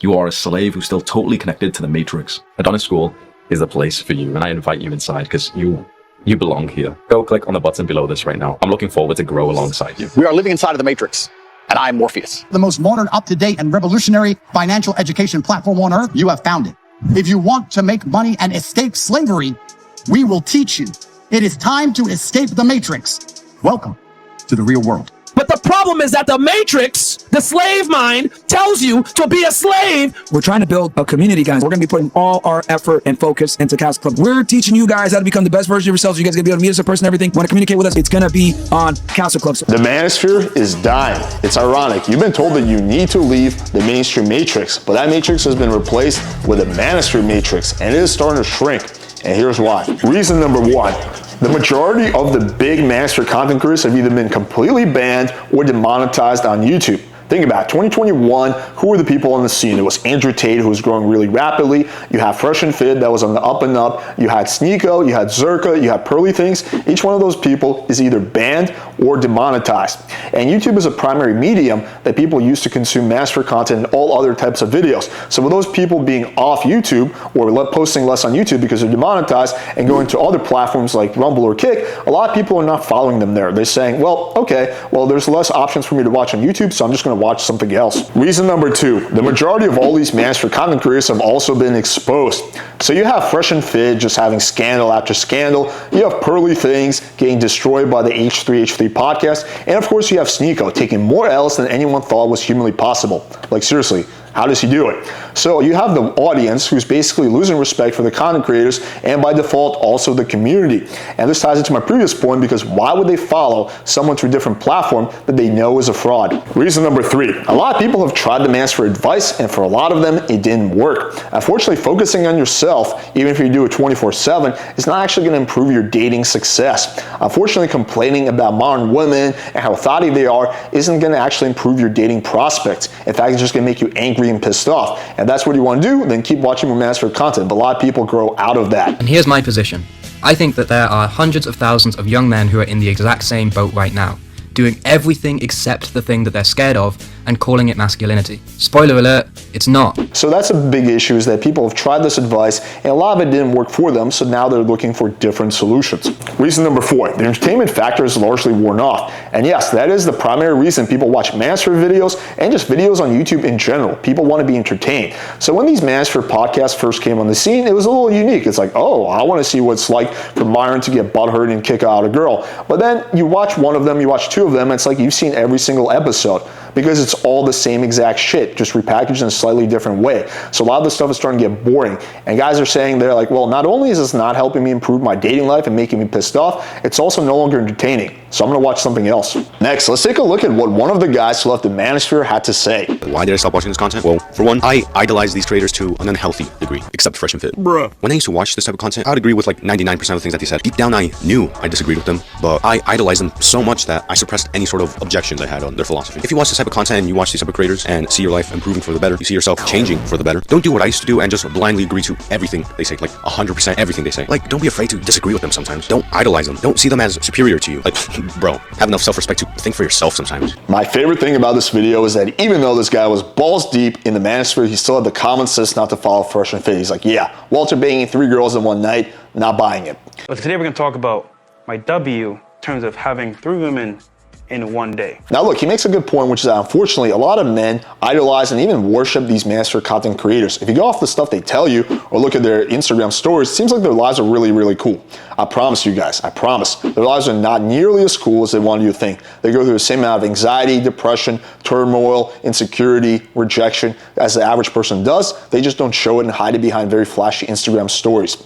You are a slave who's still totally connected to the matrix. Adonis School is the place for you, and I invite you inside because you belong here. Go click on the button below this right now. I'm looking forward to grow alongside you. We are living inside of the matrix, and I am Morpheus. The most modern, up-to-date, and revolutionary financial education platform on earth, you have found it. If you want to make money and escape slavery, we will teach you. It is time to escape the matrix. Welcome to the real world. But the problem is that the matrix, the slave mind, tells you to be a slave. We're trying to build a community, guys. We're going to be putting all our effort and focus into Castle Club. We're teaching you guys how to become the best version of yourselves. You guys are going to be able to meet us in person and everything. Want to communicate with us? It's going to be on Castle Club. The Manosphere is dying. It's ironic. You've been told that you need to leave the mainstream matrix, but that matrix has been replaced with a Manosphere matrix, and it is starting to shrink. And here's why. Reason number one. The majority of the big Manosphere content creators have either been completely banned or demonetized on YouTube. Think about it, 2021, who were the people on the scene? It was Andrew Tate, who was growing really rapidly. You have Fresh and Fit, that was on the up and up. You had Sneeko, you had Zerka, you had Pearly Things. Each one of those people is either banned or demonetized. And YouTube is a primary medium that people use to consume Manosphere content and all other types of videos. So with those people being off YouTube or posting less on YouTube because they're demonetized and going to other platforms like Rumble or Kick, a lot of people are not following them there. They're saying, well, okay, well, there's less options for me to watch on YouTube, so I'm just going to watch something else. Reason number two, the majority of all these Manosphere content creators have also been exposed. So you have Fresh and Fit just having scandal after scandal. You have Pearly Things getting destroyed by the H3H3 podcast. And of course you have Sneeko taking more L's than anyone thought was humanly possible. Like seriously, how does he do it? So you have the audience who's basically losing respect for the content creators and by default also the community. And this ties into my previous point because why would they follow someone to a different platform that they know is a fraud? Reason number three, a lot of people have tried the Manosphere advice and for a lot of them it didn't work. Unfortunately, focusing on yourself, even if you do it 24/7, is not actually going to improve your dating success. Unfortunately, complaining about modern women and how thotty they are isn't going to actually improve your dating prospects. In fact, it's just going to make you angry and pissed off. And that's what you want to do, then keep watching more Manosphere content. But a lot of people grow out of that. And here's my position. I think that there are hundreds of thousands of young men who are in the exact same boat right now, doing everything except the thing that they're scared of and calling it masculinity. Spoiler alert, it's not. So that's a big issue, is that people have tried this advice and a lot of it didn't work for them, so now they're looking for different solutions. Reason number four, the entertainment factor is largely worn off. And yes, that is the primary reason people watch Manosphere videos and just videos on YouTube in general. People want to be entertained. So when these Manosphere podcasts first came on the scene, it was a little unique. It's like, oh, I want to see what it's like for Myron to get butthurt and kick out a girl. But then you watch one of them, you watch two of them, and it's like you've seen every single episode, because it's all the same exact shit, just repackaged in a slightly different way. So a lot of this stuff is starting to get boring. And guys are saying, they're like, well, not only is this not helping me improve my dating life and making me pissed off, it's also no longer entertaining. So I'm gonna watch something else. Next, let's take a look at what one of the guys who left the Manosphere had to say. Why did I stop watching this content? Well, for one, I idolize these creators to an unhealthy degree, except Fresh and Fit. Bruh. When I used to watch this type of content, I'd agree with like 99% of the things that they said. Deep down, I knew I disagreed with them, but I idolized them so much that I suppressed any sort of objections I had on their philosophy. If you watch this type of content and you watch these type of creators and see your life improving for the better, you see yourself changing for the better, don't do what I used to do and just blindly agree to everything they say, like 100% everything they say. Like, don't be afraid to disagree with them sometimes. Don't idolize them. Don't see them as superior to you. Like, bro, have enough self-respect to think for yourself sometimes. My favorite thing about this video is that even though this guy was balls deep in the Manosphere, he still had the common sense not to follow Fresh and Fit. He's like, yeah, Walter banging 3 girls in one night, not buying it. But today we're going to talk about my W in terms of having 3 women in one day. Now look, he makes a good point, which is that unfortunately a lot of men idolize and even worship these Manosphere content creators. If you go off the stuff they tell you or look at their Instagram stories, it seems like their lives are really, really cool. I promise you guys, I promise. Their lives are not nearly as cool as they want you to think. They go through the same amount of anxiety, depression, turmoil, insecurity, rejection as the average person does. They just don't show it and hide it behind very flashy Instagram stories.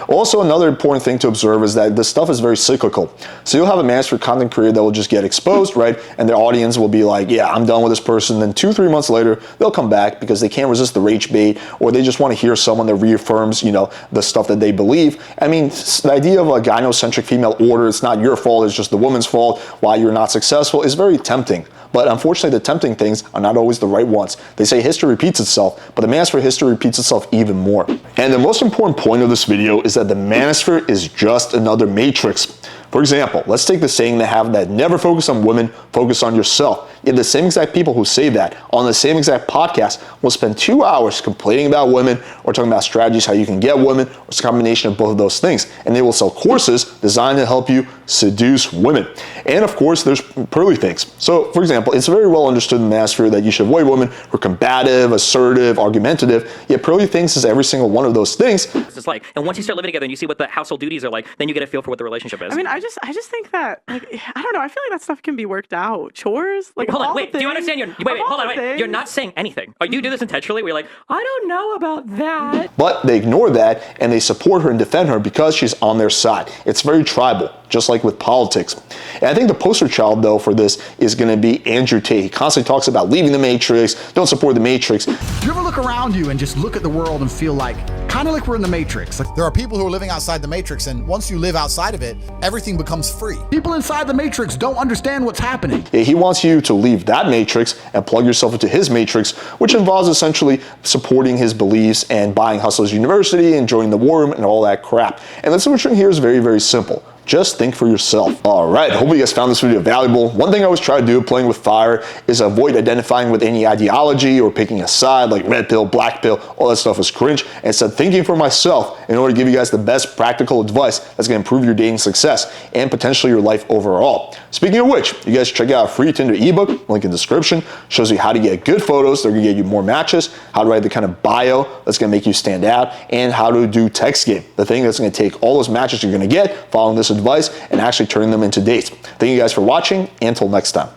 Also, another important thing to observe is that this stuff is very cyclical. So you'll have a Manosphere content creator that will just get exposed, right? And their audience will be like, yeah, I'm done with this person. Then 2-3 months later, they'll come back because they can't resist the rage bait, or they just want to hear someone that reaffirms, you know, the stuff that they believe. I mean, the idea of a gynocentric female order, it's not your fault, it's just the woman's fault, why you're not successful, is very tempting. But unfortunately, the tempting things are not always the right ones. They say history repeats itself, but the Manosphere history repeats itself even more. And the most important point of this video is that the Manosphere is just another matrix. For example, let's take the saying they have that never focus on women, focus on yourself. Yet the same exact people who say that on the same exact podcast will spend 2 hours complaining about women or talking about strategies how you can get women, or it's a combination of both of those things. And they will sell courses designed to help you seduce women. And of course, there's pearly things. So for example, it's very well understood in the Manosphere that you should avoid women who are combative, assertive, argumentative, yet pearly things is every single one of those things. It's like, and once you start living together and you see what the household duties are like, then you get a feel for what the relationship is. I mean, I just think that, like, I don't know. I feel like that stuff can be worked out. Chores, like, hold on, wait. Do you understand? Hold on, wait. You're not saying anything. Do you do this intentionally? Where you're like, I don't know about that. But they ignore that and they support her and defend her because she's on their side. It's very tribal, just like with politics. And I think the poster child, though, for this is going to be Andrew Tate. He constantly talks about leaving the Matrix, don't support the Matrix. Do you ever look around you and just look at the world and feel like, kind of like we're in the Matrix? Like, there are people who are living outside the Matrix, and once you live outside of it, everything becomes free. People inside the Matrix don't understand what's happening. He wants you to leave that Matrix and plug yourself into his Matrix, which involves essentially supporting his beliefs and buying Hustlers University and joining the war room and all that crap. And the solution here is very, very simple. Just think for yourself. All right, hope you guys found this video valuable. One thing I always try to do playing with fire is avoid identifying with any ideology or picking a side like red pill, black pill, all that stuff is cringe. And instead thinking for myself in order to give you guys the best practical advice that's gonna improve your dating success and potentially your life overall. Speaking of which, you guys check out a free Tinder ebook, link in the description, shows you how to get good photos that are gonna get you more matches, how to write the kind of bio that's gonna make you stand out, and how to do text game, the thing that's gonna take all those matches you're gonna get following this advice and actually turn them into dates. Thank you guys for watching, and until next time.